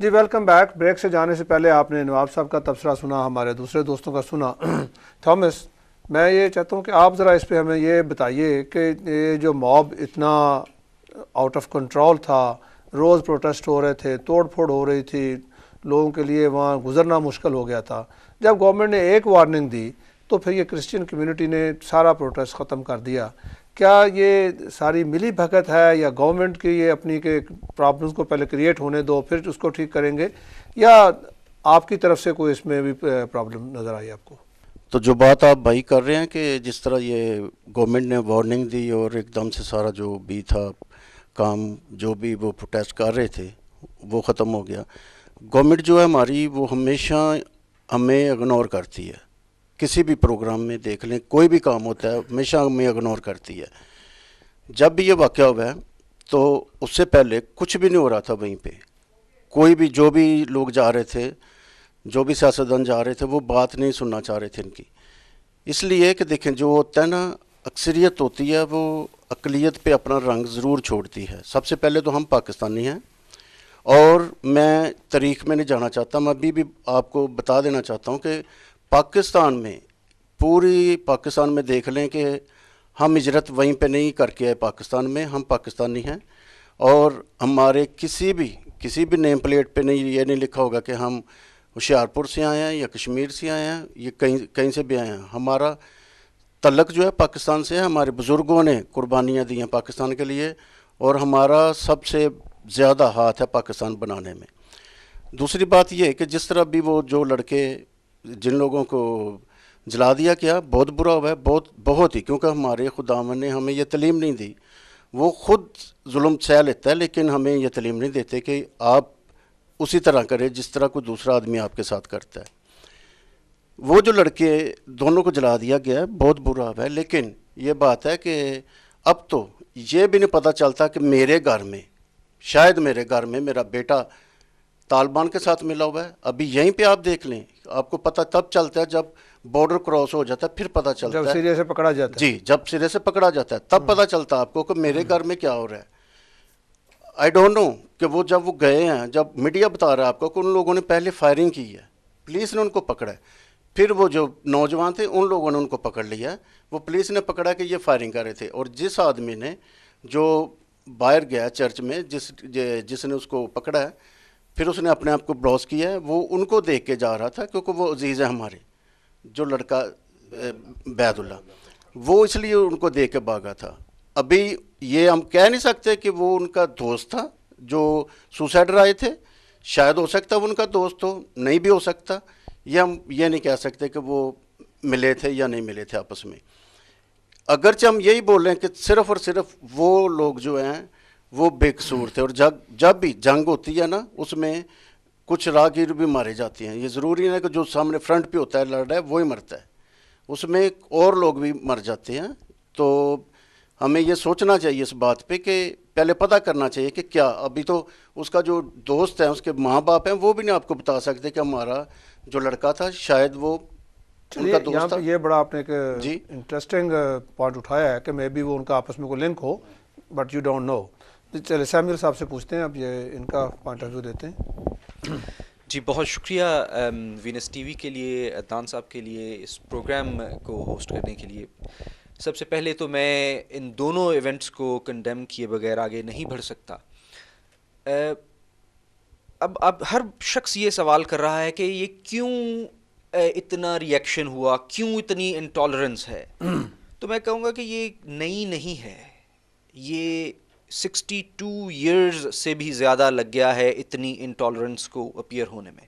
جی welcome back. Break سے جانے سے پہلے آپ نے نواب صاحب کا تبصرہ سنا, ہمارے دوسرے دوستوں کا سنا. تھامس, میں یہ چاہتا ہوں کہ آپ ذرا اس پہ ہمیں یہ بتائیے کہ یہ جو موب اتنا آؤٹ آف کنٹرول تھا, روز پروٹیسٹ ہو رہے تھے, توڑ پھوڑ ہو رہی تھی, لوگوں کے لیے وہاں گزرنا مشکل ہو گیا تھا, جب گورنمنٹ نے ایک وارننگ دی تو پھر یہ کرسچن کمیونٹی نے سارا پروٹیسٹ ختم کر دیا. کیا یہ ساری ملی بھگت ہے یا گورنمنٹ کی یہ اپنی کے پرابلمس کو پہلے کریٹ ہونے دو پھر اس کو ٹھیک کریں گے, یا آپ کی طرف سے کوئی اس میں بھی پرابلم نظر آئی آپ کو؟ تو جو بات آپ بھائی کر رہے ہیں کہ جس طرح یہ گورنمنٹ نے وارننگ دی اور ایک دم سے سارا جو بھی تھا کام, جو بھی وہ پروٹیسٹ کر رہے تھے وہ ختم ہو گیا. گورنمنٹ جو ہے ہماری وہ ہمیشہ ہمیں اگنور کرتی ہے. کسی بھی پروگرام میں دیکھ لیں, کوئی بھی کام ہوتا ہے ہمیشہ ہمیں اگنور کرتی ہے. جب بھی یہ واقعہ ہوا ہے تو اس سے پہلے کچھ بھی نہیں ہو رہا تھا وہیں پہ. کوئی بھی جو بھی لوگ جا رہے تھے, جو بھی سیاستدان جا رہے تھے, وہ بات نہیں سننا چاہ رہے تھے ان کی. اس لیے کہ دیکھیں جو ہوتا ہے نا, اکثریت ہوتی ہے وہ اقلیت پہ اپنا رنگ ضرور چھوڑتی ہے. سب سے پہلے تو ہم پاکستانی ہیں, اور میں تاریخ میں نہیں جانا چاہتا, میں ابھی بھی آپ کو بتا دینا چاہتا ہوں کہ پاکستان میں, پوری پاکستان میں دیکھ لیں کہ ہم ہجرت وہیں پہ نہیں کر کے آئے. پاکستان میں ہم پاکستانی ہیں, اور ہمارے کسی بھی نیم پلیٹ پہ نہیں یہ نہیں لکھا ہوگا کہ ہم ہوشیارپور سے آئے ہیں یا کشمیر سے آئے ہیں, یہ کہیں سے بھی آئے ہیں. ہمارا تعلق جو ہے پاکستان سے ہے. ہمارے بزرگوں نے قربانیاں دی ہیں پاکستان کے لیے, اور ہمارا سب سے زیادہ ہاتھ ہے پاکستان بنانے میں. دوسری بات یہ ہے کہ جس طرح بھی وہ جو لڑکے جن لوگوں کو جلا دیا گیا, بہت برا ہوا ہے, بہت ہی, کیونکہ ہمارے خداوند نے ہمیں یہ تعلیم نہیں دی. وہ خود ظلم سہ لیتا ہے لیکن ہمیں یہ تعلیم نہیں دیتے کہ آپ اسی طرح کریں جس طرح کوئی دوسرا آدمی آپ کے ساتھ کرتا ہے. وہ جو لڑکے دونوں کو جلا دیا گیا ہے, بہت برا ہوا ہے. لیکن یہ بات ہے کہ اب تو یہ بھی نہیں پتہ چلتا کہ میرے گھر میں, شاید میرے گھر میں میرا بیٹا طالبان کے ساتھ ملا ہوا ہے. ابھی یہیں پہ آپ دیکھ لیں, آپ کو پتہ تب چلتا ہے جب بارڈر کراس ہو جاتا ہے, پھر پتہ چلتا ہے جب سرے سے پکڑا جاتا ہے. جی, جب سرے سے پکڑا جاتا ہے تب پتہ چلتا ہے آپ کو کہ میرے گھر میں کیا ہو رہا ہے. آئی ڈونٹ نو کہ وہ جب وہ گئے ہیں, جب میڈیا بتا رہا ہے آپ کو کہ ان لوگوں نے پہلے فائرنگ کی ہے, پولیس نے ان کو پکڑا ہے, پھر وہ جو نوجوان تھے ان لوگوں نے ان کو پکڑ لیا ہے. وہ پولیس نے پکڑا کہ یہ فائرنگ کر رہے تھے, اور جس آدمی نے جو باہر گیا چرچ میں, جس نے اس کو پکڑا ہے, پھر اس نے اپنے آپ کو بروز کیا ہے, وہ ان کو دیکھ کے جا رہا تھا کیونکہ وہ عزیز ہے ہمارے, جو لڑکا بیت اللہ, وہ اس لیے ان کو دیکھ کے بھاگا تھا. ابھی یہ ہم کہہ نہیں سکتے کہ وہ ان کا دوست تھا جو سوسائڈر آئے تھے. شاید ہو سکتا وہ ان کا دوست ہو, نہیں بھی ہو سکتا. یہ ہم یہ نہیں کہہ سکتے کہ وہ ملے تھے یا نہیں ملے تھے آپس میں. اگرچہ ہم یہی بول رہے ہیں کہ صرف اور صرف وہ لوگ جو ہیں وہ بے قصور تھے, اور جب بھی جنگ ہوتی ہے نا, اس میں کچھ راہگیر بھی مارے جاتے ہیں. یہ ضروری نہیں کہ جو سامنے فرنٹ پہ ہوتا ہے لڑ رہا ہے وہی مرتا ہے, اس میں اور لوگ بھی مر جاتے ہیں. تو ہمیں یہ سوچنا چاہیے اس بات پہ کہ پہلے پتہ کرنا چاہیے کہ کیا. ابھی تو اس کا جو دوست ہے, اس کے ماں باپ ہیں, وہ بھی نہیں آپ کو بتا سکتے کہ ہمارا جو لڑکا تھا شاید وہ ان کا دوست تھا. یہ بڑا آپ نے جی انٹرسٹنگ پوائنٹ اٹھایا ہے کہ مے بی وہ ان کا آپس میں کوئی لنک ہو, بٹ یو ڈونٹ نو. چلے سیموئل صاحب سے پوچھتے ہیں, اب یہ ان کا پوائنٹ آف ویو دیتے ہیں. جی بہت شکریہ وینس ٹی وی کے لیے, عدنان صاحب کے لیے, اس پروگرام کو ہوسٹ کرنے کے لیے. سب سے پہلے تو میں ان دونوں ایونٹس کو کنڈیم کیے بغیر آگے نہیں بڑھ سکتا. اب ہر شخص یہ سوال کر رہا ہے کہ یہ کیوں اتنا ریئیکشن ہوا, کیوں اتنی انٹالرنس ہے. تو میں کہوں گا کہ یہ نئی نہیں ہے, یہ 62 ایئرز سے بھی زیادہ لگ گیا ہے اتنی انٹالرنس کو اپیئر ہونے میں.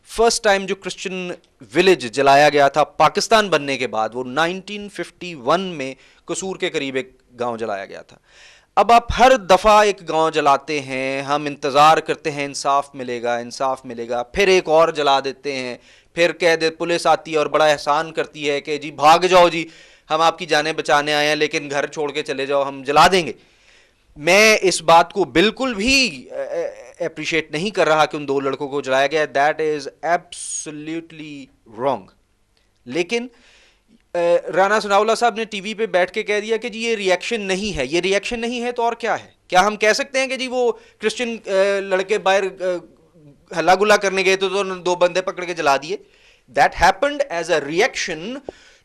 فرسٹ ٹائم جو کرسچن ولیج جلایا گیا تھا پاکستان بننے کے بعد, وہ 1951 میں قصور کے قریب ایک گاؤں جلایا گیا تھا. اب آپ ہر دفعہ ایک گاؤں جلاتے ہیں, ہم انتظار کرتے ہیں انصاف ملے گا, انصاف ملے گا, پھر ایک اور جلا دیتے ہیں, پھر کہہ دے پولیس آتی ہے اور بڑا احسان کرتی ہے کہ جی بھاگ جاؤ جی, ہم آپ کی جانیں بچانے آئے ہیں لیکن گھر چھوڑ کے چلے جاؤ, ہم جلا دیں گے. میں اس بات کو بالکل بھی اپریشیٹ نہیں کر رہا کہ ان دو لڑکوں کو جلایا گیا, دیٹ از ایبسلیوٹلی رانگ. لیکن رانا ثناءاللہ صاحب نے ٹی وی پہ بیٹھ کے کہہ دیا کہ جی یہ ریئیکشن نہیں ہے. یہ ریئیکشن نہیں ہے تو اور کیا ہے؟ کیا ہم کہہ سکتے ہیں کہ جی وہ کرسچن لڑکے باہر ہلا گلا کرنے گئے تو 2 بندے پکڑ کے جلا دیے. That happened as a reaction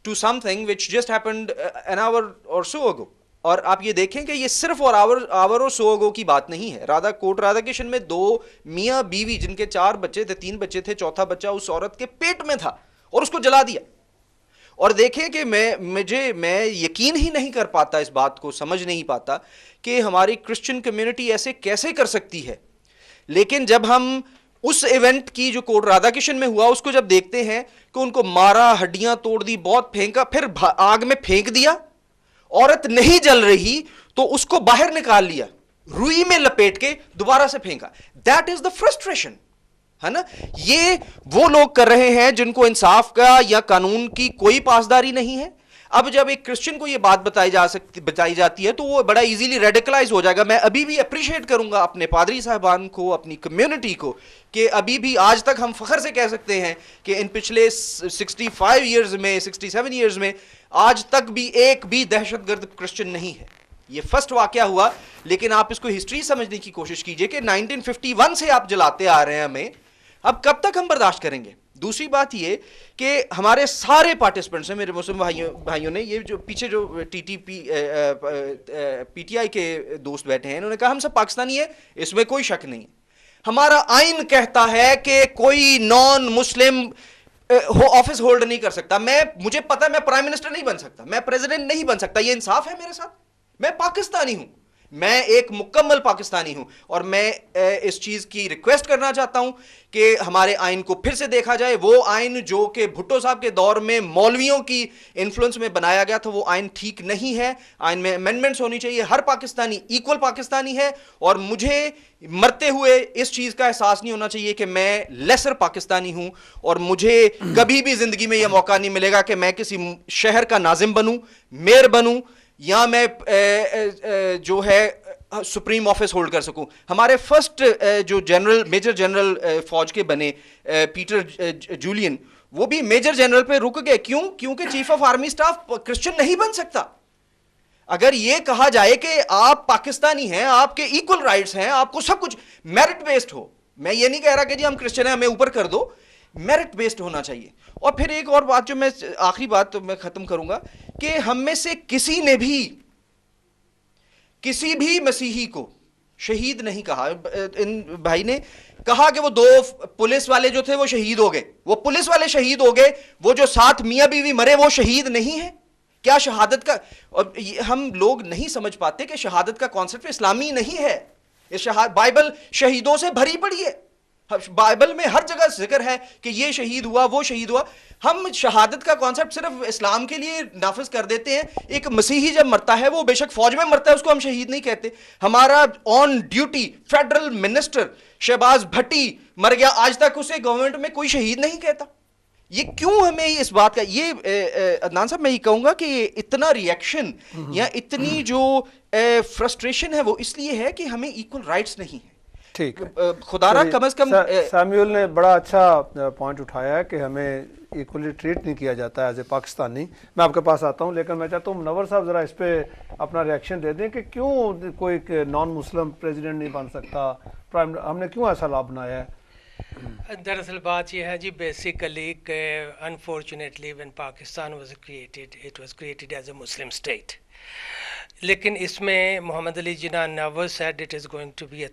to something which just happened an hour or so ago. اور آپ یہ دیکھیں کہ یہ صرف آور اور سو اگو کی بات نہیں ہے. کوٹ رادھا کرشن میں 2 میاں بیوی جن کے 4 بچے تھے, 3 بچے تھے, چوتھا بچہ اس عورت کے پیٹ میں تھا اور اس کو جلا دیا. اور دیکھیں کہ میں یقین ہی نہیں کر پاتا, اس بات کو سمجھ نہیں پاتا کہ ہماری کرسچن کمیونٹی ایسے کیسے کر سکتی ہے. لیکن جب ہم اس ایونٹ کی جو کوٹ رادھا کرشن میں ہوا اس کو جب دیکھتے ہیں کہ ان کو مارا, ہڈیاں توڑ دی, بہت پھینکا, پھر آگ میں پھینک دیا, عورت نہیں جل رہی تو اس کو باہر نکال لیا, روئی میں لپیٹ کے دوبارہ سے پھینکا. دیٹ از دا فرسٹریشن, ہے نا. یہ وہ لوگ کر رہے ہیں جن کو انصاف کا یا قانون کی کوئی پاسداری نہیں ہے. اب جب ایک کرسچن کو یہ بات بتائی جاتی ہے تو وہ بڑا ایزیلی ریڈیکلائز ہو جائے گا. میں ابھی بھی اپریشیٹ کروں گا اپنے پادری صاحبان کو, اپنی کمیونٹی کو, کہ ابھی بھی آج تک ہم فخر سے کہہ سکتے ہیں کہ ان پچھلے 65 ایئرز میں, 67 ایئرز میں آج تک بھی ایک بھی دہشت گرد کرسچن نہیں ہے. یہ فرسٹ واقعہ ہوا. لیکن آپ اس کو ہسٹری سمجھنے کی کوشش کیجئے کہ 1951 سے آپ جلاتے آ رہے ہیں ہمیں, اب کب تک ہم برداشت کریں گے. دوسری بات یہ کہ ہمارے سارے پارٹیسپینٹس ہیں, میرے مسلم بھائیوں نے, یہ جو پیچھے جو پی ٹی آئی کے دوست بیٹھے ہیں, انہوں نے کہا ہم سب پاکستانی ہیں, اس میں کوئی شک نہیں. ہمارا آئین کہتا ہے کہ کوئی نان مسلم آفس ہولڈ نہیں کر سکتا. مجھے پتا میں پرائم منسٹر نہیں بن سکتا, میں پریزیڈنٹ نہیں بن سکتا. یہ انصاف ہے میرے ساتھ. میں پاکستانی ہوں, میں ایک مکمل پاکستانی ہوں, اور میں اس چیز کی ریکویسٹ کرنا چاہتا ہوں کہ ہمارے آئین کو پھر سے دیکھا جائے. وہ آئین جو کہ بھٹو صاحب کے دور میں مولویوں کی انفلوئنس میں بنایا گیا تھا, وہ آئین ٹھیک نہیں ہے. آئین میں امینڈمنٹس ہونی چاہیے. ہر پاکستانی ایکول پاکستانی ہے, اور مجھے مرتے ہوئے اس چیز کا احساس نہیں ہونا چاہیے کہ میں لیسر پاکستانی ہوں, اور مجھے کبھی بھی زندگی میں یہ موقع نہیں ملے گا کہ میں کسی شہر کا ناظم بنوں, میئر بنوں, یا میں جو ہے سپریم آفس ہولڈ کر سکوں. ہمارے فرسٹ جو میجر جنرل فوج کے بنے پیٹر جولین, وہ بھی میجر جنرل پہ رک گئے. کیوں؟ کیونکہ chief of army staff Christian نہیں بن سکتا. اگر یہ کہا جائے کہ آپ پاکستانی ہیں, آپ کے ایکول رائٹس ہیں, آپ کو سب کچھ میرٹ بیسڈ ہو, میں یہ نہیں کہہ رہا کہ جی ہم کرسچن ہیں ہمیں اوپر کر دو, میرٹ بیسڈ ہونا چاہیے. اور پھر ایک اور بات جو میں آخری بات تو میں ختم کروں گا, کہ ہم میں سے کسی نے بھی کسی بھی مسیحی کو شہید نہیں کہا. ان بھائی نے کہا کہ وہ 2 پولیس والے جو تھے وہ شہید ہو گئے. وہ پولیس والے شہید ہو گئے, وہ جو 7 میاں بیوی مرے وہ شہید نہیں ہیں کیا؟ شہادت کا, اور ہم لوگ نہیں سمجھ پاتے کہ شہادت کا کانسیپٹ اسلامی نہیں ہے. بائبل شہیدوں سے بھری پڑی ہے. بائبل میں ہر جگہ ذکر ہے کہ یہ شہید ہوا, وہ شہید ہوا. ہم شہادت کا کانسیپٹ صرف اسلام کے لیے نافذ کر دیتے ہیں. ایک مسیحی جب مرتا ہے, وہ بے شک فوج میں مرتا ہے, اس کو ہم شہید نہیں کہتے. ہمارا on duty federal minister Shahbaz Bhatti مر گیا, آج تک اسے گورنمنٹ میں کوئی شہید نہیں کہتا. یہ کیوں ہمیں اس بات کا, یہ عدنان صاحب میں یہ کہوں گا کہ اتنا ریئیکشن یا اتنی جو فرسٹریشن ہے وہ اس لیے ہے کہ ہمیں ایکول رائٹس نہیں ہیں. ٹھیک, خدا را کم از کم سیمیول نے بڑا اچھا پوائنٹ اٹھایا ہے کہ ہمیں ایکولی ٹریٹ نہیں کیا جاتا ہے ایز اے پاکستانی. میں آپ کے پاس آتا ہوں, لیکن میں چاہتا ہوں منور صاحب ذرا اس پہ اپنا ریئیکشن دے دیں کہ کیوں کوئی نان مسلم پریزیڈنٹ نہیں بن سکتا, ہم نے کیوں ایسا لا بنایا ہے. دراصل بات یہ ہے جی بیسیکلی کہ unfortunately when Pakistan was created it was created as a Muslim state, لیکن اس میں Muhammad Ali Jinnah never said it is going to be a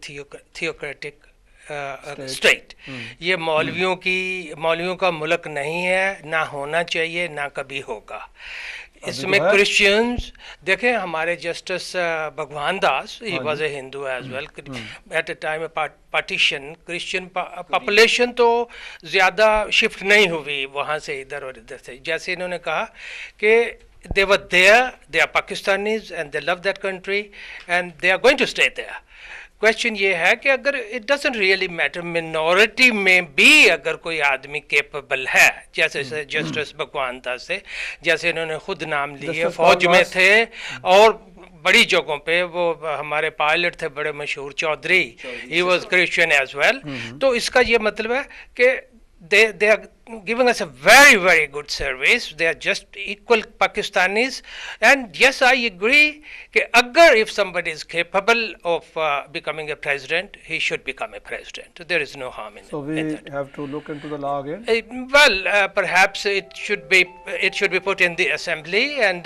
theocratic state. یہ مولویوں کا ملک نہیں ہے, نہ ہونا چاہیے, نہ کبھی ہوگا. اس میں کرسچنز دیکھیں, ہمارے justice Bhagwan Das, he was a Hindu as well. At a time partition Christian population تو زیادہ شفٹ نہیں ہوئی وہاں سے ادھر اور ادھر سے. جیسے انہوں نے کہا کہ they were there, they are Pakistanis and they love that country and they are going to stay there. Question یہ ہے کہ اگر it doesn't really matter, minority میں بھی اگر کوئی آدمی کیپبل ہے, جیسے جسٹس بھگوان داس سے, جیسے انہوں نے خود نام لیے, فوج میں تھے اور بڑی جگہوں پہ, وہ ہمارے پائلٹ تھے بڑے مشہور Chaudhry, he was Christian as well. تو اس کا یہ مطلب ہے کہ they are giving us a very, very good service. They are just equal Pakistanis. And yes, I agree that if somebody is capable of becoming a president, he should become a president. There is no harm in So in we that. have to look into the law again. Perhaps it should be put in the assembly, and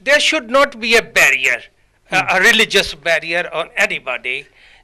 there should not be a barrier, a religious barrier on anybody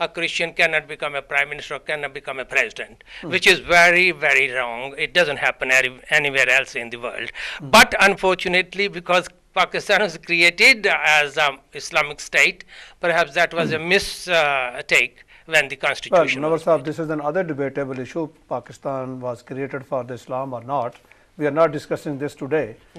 a Christian cannot become a prime minister, cannot become a president, which is very, very wrong. It doesn't happen anywhere else in the world. But unfortunately, because Pakistan was created as an Islamic state, perhaps that was a mistake when the Well, constitution Nawar was Sahib, this is another debatable issue. Pakistan was created for the Islam or not. We are not discussing this today.